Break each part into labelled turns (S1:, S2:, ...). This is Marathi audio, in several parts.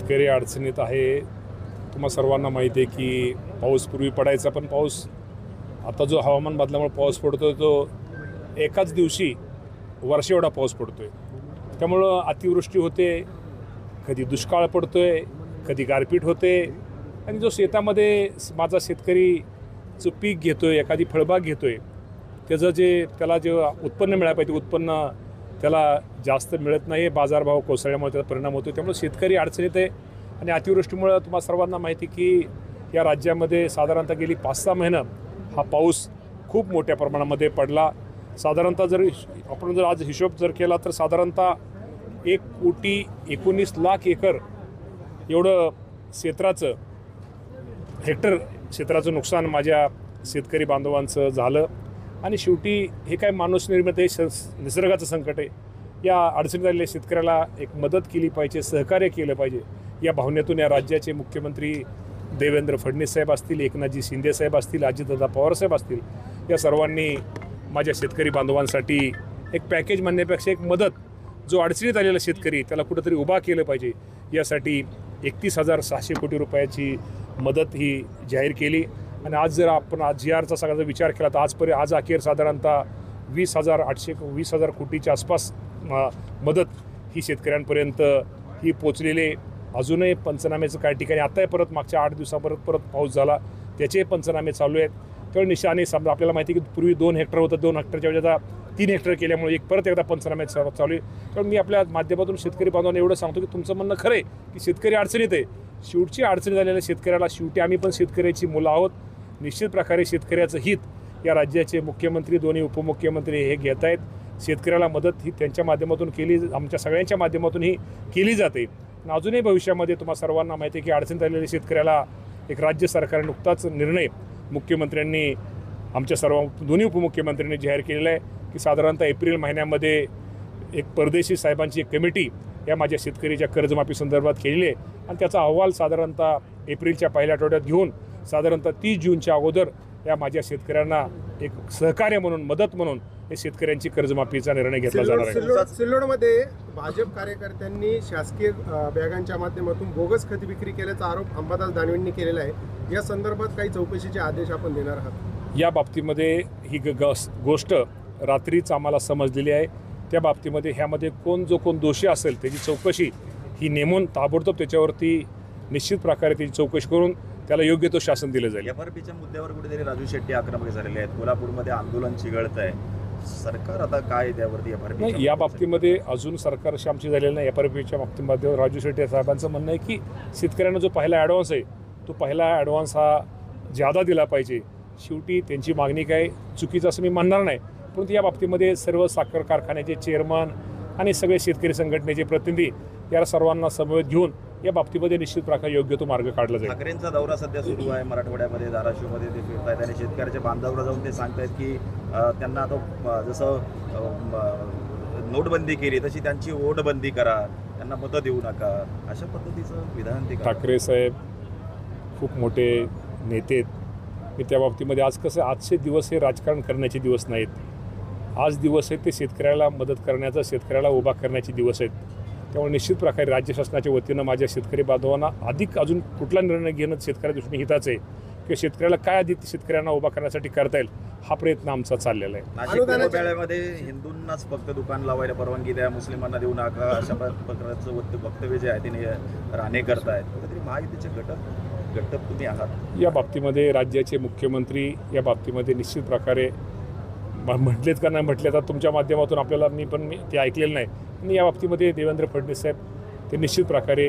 S1: शेतकरी अडचणीत आहे। तुम्हा सर्वांना माहिती आहे की पाऊस पूर्वी पडायचा, पण पाऊस आता जो हवामान बदलामुळे पाऊस पडतोय तो एकाच दिवशी वर्ष एवढा पाऊस पडतोय। त्यामुळं अतिवृष्टी होते, कधी दुष्काळ पडतोय, कधी गारपीट होते आणि जो शेतामध्ये माझा शेतकरी जो पीक घेतोय, एखादी फळबाग घेतोय, त्याचं त्याला जे उत्पन्न मिळायला पाहिजे उत्पन्न त्याला जास्त मिळत नाही। बाजारभाव कोसळल्यामुळे त्याचा परिणाम होतो। त्यामुळे शेतकरी अडचणीत आहे आणि अतिवृष्टीमुळे तुम्हा सर्वांना माहिती की या राज्यामध्ये साधारणतः गेली 5-6 महिने हा पाऊस खूप मोठ्या प्रमाणामध्ये पडला। साधारणतः आपण आज हिशोब केला तर साधारणतः 1,19,00,000 एकर एवढं हेक्टर क्षेत्राचं नुकसान माझ्या शेतकरी बांधवांचं झालं। आणि शेवटी हे काय माणूस निर्मित आहे, निसर्गाचं संकट आहे। या अडचणीत आलेल्या शेतकऱ्याला एक मदत केली पाहिजे, सहकार्य केलं पाहिजे। या भावनेतून या राज्याचे मुख्यमंत्री देवेंद्र फडणवीस साहेब असतील, एकनाथजी शिंदे साहेब असतील, अजितदादा पवार साहेब असतील, या सर्वांनी माझ्या शेतकरी बांधवांसाठी एक पॅकेज म्हणण्यापेक्षा एक मदत, जो अडचणीत आलेला शेतकरी त्याला कुठंतरी उभा केलं पाहिजे, यासाठी 31,600 कोटी रुपयाची मदत ही जाहीर केली। आणि आज जर आपण GRचा सगळ्याचा विचार केला तर आज अखेर साधारणतः 20,000 कोटीच्या आसपास मदत ही शेतकऱ्यांपर्यंत ही पोचलेली। अजूनही पंचनाम्याचं काही ठिकाणी आत्ताही परत मागच्या 8 दिवसापर्यंत पाऊस झाला, त्याचे पंचनामे चालू आहेत। त्यामुळे निशाने समजा आपल्याला माहिती की पूर्वी 2 हेक्टर होतं, 2 हेक्टरच्या ऐवजी आता 3 हेक्टर केल्यामुळे परत एकदा पंचनामे चालू आहे। त्यामुळे मी आपल्या माध्यमातून शेतकरी बांधवांना एवढं सांगतो की तुमचं म्हणणं खरं आहे की शेतकरी अडचणीत आहे। शेवटची अडचणी झालेल्या शेतकऱ्याला शेवटी आम्ही पण शेतकऱ्याची मुलं आहोत। निश्चित प्रकारे शेतकऱ्याचं हित या राज्याचे मुख्यमंत्री, दोन्ही उपमुख्यमंत्री हे घेत आहेत। शेतकऱ्याला मदत ही त्यांच्या माध्यमातून आमच्या सगळ्यांच्या माध्यमातून ही केली जाते। अजूनही भविष्यामध्ये तुम्हा सर्वांना माहिती आहे की अडचणीत आलेल्या शेतकऱ्याला एक राज्य सरकारने नुकताच निर्णय मुख्यमंत्र्यांनी आमच्या दोन्ही उपमुख्यमंत्र्यांनी जाहीर केलेला आहे की साधारणतः एप्रिल महिन्यामध्ये एक परदेशी साहेबांची एक कमिटी या माझ्या शेतकरीच्या कर्जमाफी संदर्भात केलेली आहे आणि त्याचा अहवाल साधारणतः एप्रिलच्या पहिल्या आठवड्यात घेऊन साधारणतः 30 जूनच्या अगोदर या माझ्या शेतकऱ्यांना एक सहकार्य म्हणून, मदत म्हणून हे शेतकऱ्यांची कर्जमाफीचा निर्णय घेतला जाणार आहे।
S2: सिल्लोडमध्ये भाजप कार्यकर्त्यांनी शासकीय बॅगांच्या माध्यमातून बोगस खत विक्री केल्याचा आरोप अंबादास दानवेंनी केलेला आहे। या संदर्भात काही चौकशीचे आदेश आपण देणार आहात?
S1: या बाबतीमध्ये ही गोष्ट रात्रीच आम्हाला समजलेली आहे। त्या बाबतीमध्ये ह्यामध्ये कोण दोषी असेल त्याची चौकशी ही नेमून ताबडतोब त्याच्यावरती निश्चित प्रकारे त्याची चौकशी करून त्याला योग्य तो शासन दिलं जाईल।
S3: FRPच्या मुद्द्यावर कुठेतरी राजू शेट्टी आक्रमक झालेले आहेत, कोल्हापूरमध्ये आंदोलन चिघळत आहे, सरकार आता काय त्यावरती FRP?
S1: नाही, या बाबतीमध्ये अजून सरकारशी आमची झालेलं नाही। FRPच्या बाबतीमध्ये राजू शेट्टी साहेबांचं म्हणणं आहे की शेतकऱ्यांना जो पहिला ॲडव्हान्स आहे तो पहिला ॲडव्हान्स हा ज्यादा दिला पाहिजे। शेवटी त्यांची मागणी काय चुकीचं असं मी म्हणणार नाही, परंतु या बाबतीमध्ये सर्व साखर कारखान्याचे चेअरमन आणि सगळे शेतकरी संघटनेचे प्रतिनिधी या सर्वांना समवेत घेऊन या बाबतीमध्ये निश्चित प्रकारे योग्य तो मार्ग काढला जाईल।
S3: ठाकरेंचा दौरा सध्या सुरू आहे मराठवाड्यामध्ये, धाराशिवमध्ये ते फिरत आहेत आणि शेतकऱ्याच्या बांधावर जाऊन ते सांगतायत की त्यांना आता जसं नोटबंदी केली तशी त्यांची वोटबंदी करा, त्यांना मतं देऊ नका, अशा पद्धतीचं विधान ते
S1: ठाकरे साहेब खूप मोठे नेते आहेत। मी त्या बाबतीमध्ये आजचे दिवस हे राजकारण करण्याचे दिवस नाहीत। आज दिवस आहेत ते शेतकऱ्याला मदत करण्याचा, शेतकऱ्याला उभा करण्याचे दिवस आहेत। त्यामुळे निश्चित प्रकारे राज्य शासनाच्या वतीनं माझ्या शेतकरी बांधवांना अजून कुठला निर्णय घेणं शेतकऱ्या दृष्टीने हिताचं आहे किंवा शेतकऱ्याला काय शेतकऱ्यांना उभा करण्यासाठी करता येईल हा प्रयत्न आमचा चाललेला आहे।
S3: नाशिक हिंदूंनाच फक्त दुकान लावायला परवानगी द्या, मुस्लिमांना देऊ नका, अशा प्रकारचं वक्तव्य जे आहे ते राणे करतायत। कुठेतरी महायुतीचे घटक तुम्ही आहात।
S1: या बाबतीमध्ये राज्याचे मुख्यमंत्री या बाबतीमध्ये निश्चित प्रकारे म्हटलेत का नाही म्हटले तर तुमच्या माध्यमातून आपल्याला मी ते ऐकलेलं नाही, आणि या बाबतीमध्ये देवेंद्र फडणवीस साहेब ते निश्चित प्रकारे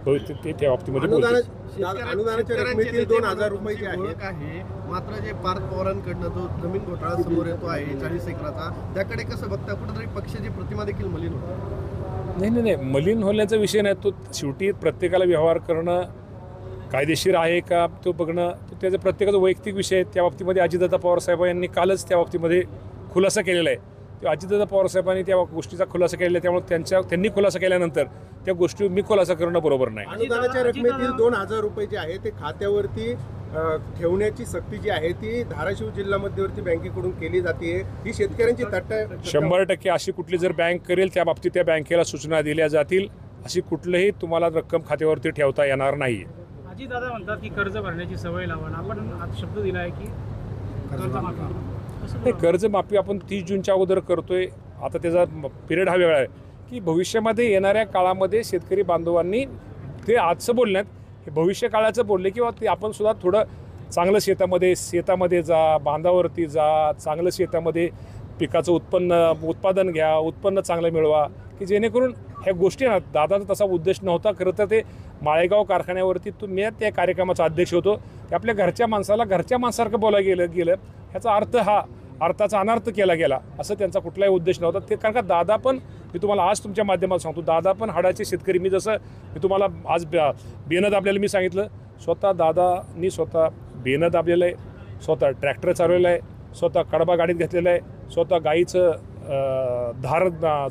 S1: त्या बाबतीमध्ये
S2: अनुदानाच्या रकमेतील 2,000 रुपये जे
S4: आहे, मात्र जे पार्थ पवारांकडनं जो जमीन घोटाळा समोर येतो आहे 40 एकराचा, त्याकडे कसं बघता? कुठेतरी पक्षाची प्रतिमा देखील मलिन होतो?
S1: नाही, मलिन होण्याचा विषय नाही। तो शेवटी प्रत्येकाला व्यवहार करणं कायदेशीर आहे का तो बघणं तो त्याचा प्रत्येकाचा वैयक्तिक विषय आहे। त्या बाबतीमध्ये अजितदादा पवार साहेब यांनी कालच त्या बाबतीमध्ये खुलासा केलेला आहे। ते अजितदादा पवार साहेबांनी त्या गोष्टीचा खुलासा केलेला आहे, त्यामुळे त्यांनी खुलासा केल्यानंतर त्या गोष्टी मी खुलासा करणं बरोबर नाही।
S2: अनुदानाच्या रकमेतील 2,000 रुपये जे आहे ते खात्यावरती ठेवण्याची सक्ती जी आहे ती धाराशिव जिल्हा मध्यवर्ती बँकेकडून केली जाते। ही शेतकऱ्यांची
S1: 100% अशी कुठली जर बँक करेल त्या बाबतीत त्या बँकेला सूचना दिल्या जातील अशी कुठलंही तुम्हाला रक्कम खात्यावरती ठेवता येणार नाही.
S5: अजितदादा म्हणतात की कर्ज भरण्याची सवय लावा. आपण आज शब्द दिला आहे की कर्जमाफी.
S1: हे कर्जमाफी आपण 30 जूनच्या अगोदर करतोय. आता त्याचा पिरियड हा वेगळा आहे की भविष्यामध्ये येणाऱ्या काळामध्ये शेतकरी बांधवांनी ते आजचं बोलण्यात हे भविष्य काळाचं बोलले किंवा ते आपण सुद्धा थोडं चांगलं शेतामध्ये जा, बांधावरती जा, चांगलं शेतामध्ये पिकाचं उत्पादन घ्या, उत्पन्न चांगलं मिळवा की जेणेकरून ह्या गोष्टी ना दादाचा तसा उद्देश नव्हता. खरं तर ते माळेगाव कारखान्यावरती मी त्या कार्यक्रमाचा अध्यक्ष होतो की आपल्या घरच्या माणसाला घरच्या माणसासारखं बोलायला गेलं ह्याचा अर्थ हा अर्थाचा अनर्थ केला गेला असं त्यांचा कुठलाही उद्देश नव्हता. ते कारण का दादा पण मी तुम्हाला आज तुमच्या माध्यमात सांगतो दादा पण हाडाचे शेतकरी. मी तुम्हाला आज बेनं दाबलेलं मी सांगितलं. स्वतः दादानी स्वतः बेनं दाबलेलं आहे, स्वतः ट्रॅक्टर चालवलेलं आहे, स्वतः कडबा गाडीत घेतलेलं आहे, स्वतः गाईचं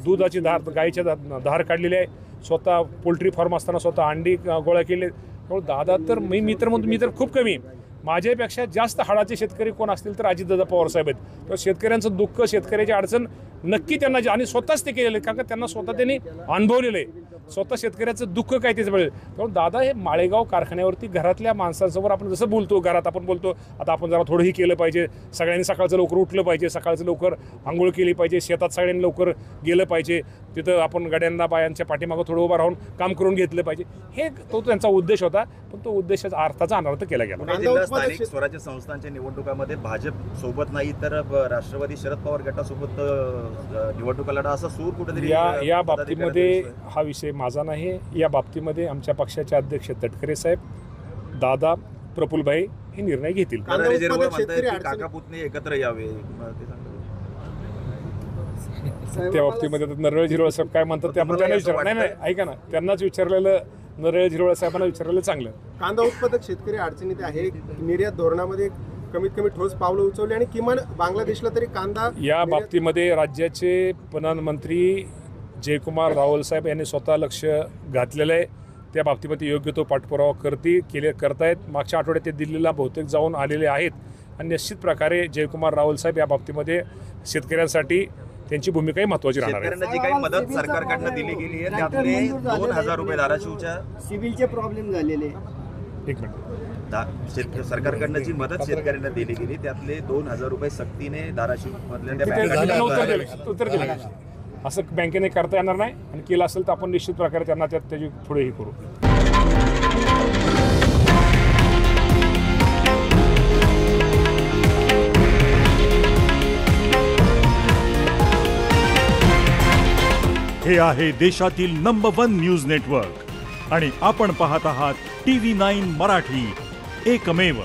S1: दुधाची गाईच्या धार काढलेली आहे, स्वतः पोल्ट्री फार्म असताना स्वतः अंडी गोळा केले. त्यामुळे दादा तर मी तर खूप कमी. माझ्यापेक्षा जास्त हाडाचे शेतकरी कोण असतील तर अजितदादा पवार साहेब आहेत. तेव्हा शेतकऱ्यांचं दुःख शेतकऱ्याची अडचण नक्की त्यांना आणि स्वतःच ते केलेलं आहे कारण का त्यांना त्यांनी अनुभवलेलं आहे. स्वतः शेतकऱ्याचं दुःख काय तेच मिळेल. त्यामुळे दादा हे माळेगाव कारखान्यावरती घरातल्या माणसांसमोर आपण जसं बोलतो घरात आपण बोलतो आता आपण जरा थोडंही केलं पाहिजे, सगळ्यांनी सकाळचं लवकर उठलं पाहिजे, सकाळचं लवकर आंघोळ केली पाहिजे, शेतात सगळ्यांनी लवकर गेलं पाहिजे, तिथं आपण गाड्यांना बायांच्या पाठीमागं थोडं उभं राहून काम करून घेतलं पाहिजे. हे तो त्यांचा उद्देश होता पण तो उद्देशाचा अर्थाचा अनर्थ केला गेला.
S3: जिल्हा स्थानिक स्वराज्य संस्थांच्या निवडणुकामध्ये भाजप सोबत नाही तर राष्ट्रवादी शरद पवार गटासोबत निवडणुका लढा असा सूर कुठेतरी
S1: या बाबतीमध्ये हा विषय माझा नाही. या बाबतीमध्ये आमच्या पक्षाचे अध्यक्ष तटकरे साहेब, दादा, प्रफुल्लभाई हे निर्णय घेतील.
S3: काका पुतणे एकत्र यावे
S1: त्या बाबतीमध्ये नरवळे झिरवळ साहेब काय म्हणतात ते आपण त्यांना विचारलं. नाही ऐका ना, त्यांनाच विचारलेलं नरवळे झिरवळ साहेबांना विचारलेलं चांगलं.
S2: कांदा उत्पादक शेतकरी अडचणीत आहे. निर्यात धोरणामध्ये कमीत कमी ठोस पावलं उचलली आणि किमान बांगलादेशला तरी कांदा
S1: या बाबतीमध्ये राज्याचे पणन मंत्री जयकुमार रावल साहेब यांनी स्वतः लक्ष घातलेलं आहे. त्या बाबतीमध्ये योग्य तो पाठपुरावा करतायत. मागच्या आठवड्यात ते दिल्लीला बहुतेक जाऊन आलेले आहेत आणि निश्चित प्रकारे जयकुमार रावल साहेब या बाबतीमध्ये शेतकऱ्यांसाठी त्यांची भूमिकाही महत्त्वाची राहणार आहे.
S3: शेतकऱ्यांना जी काही मदत सरकारकडनं दिली गेली आहे त्यातले 2000 रुपये धाराशिवच्या
S6: सिव्हिलचे प्रॉब्लेम झालेले.
S1: एक मिनिट.
S3: सरकारकडनं जी मदत शेतकऱ्यांना दिली गेली त्यातले 2000 रुपये सक्तीने धाराशिव मधल्या
S1: उत्तर दिलं. असं बँकेने करता येणार नाही आणि केलं असेल तर आपण निश्चित प्रकारे त्यांना त्याची थोडे हे करू.
S7: हे आहे देशातील नंबर 1 न्यूज नेटवर्क आणि आपण पाहत आहात TV9 मराठी, एकमेव.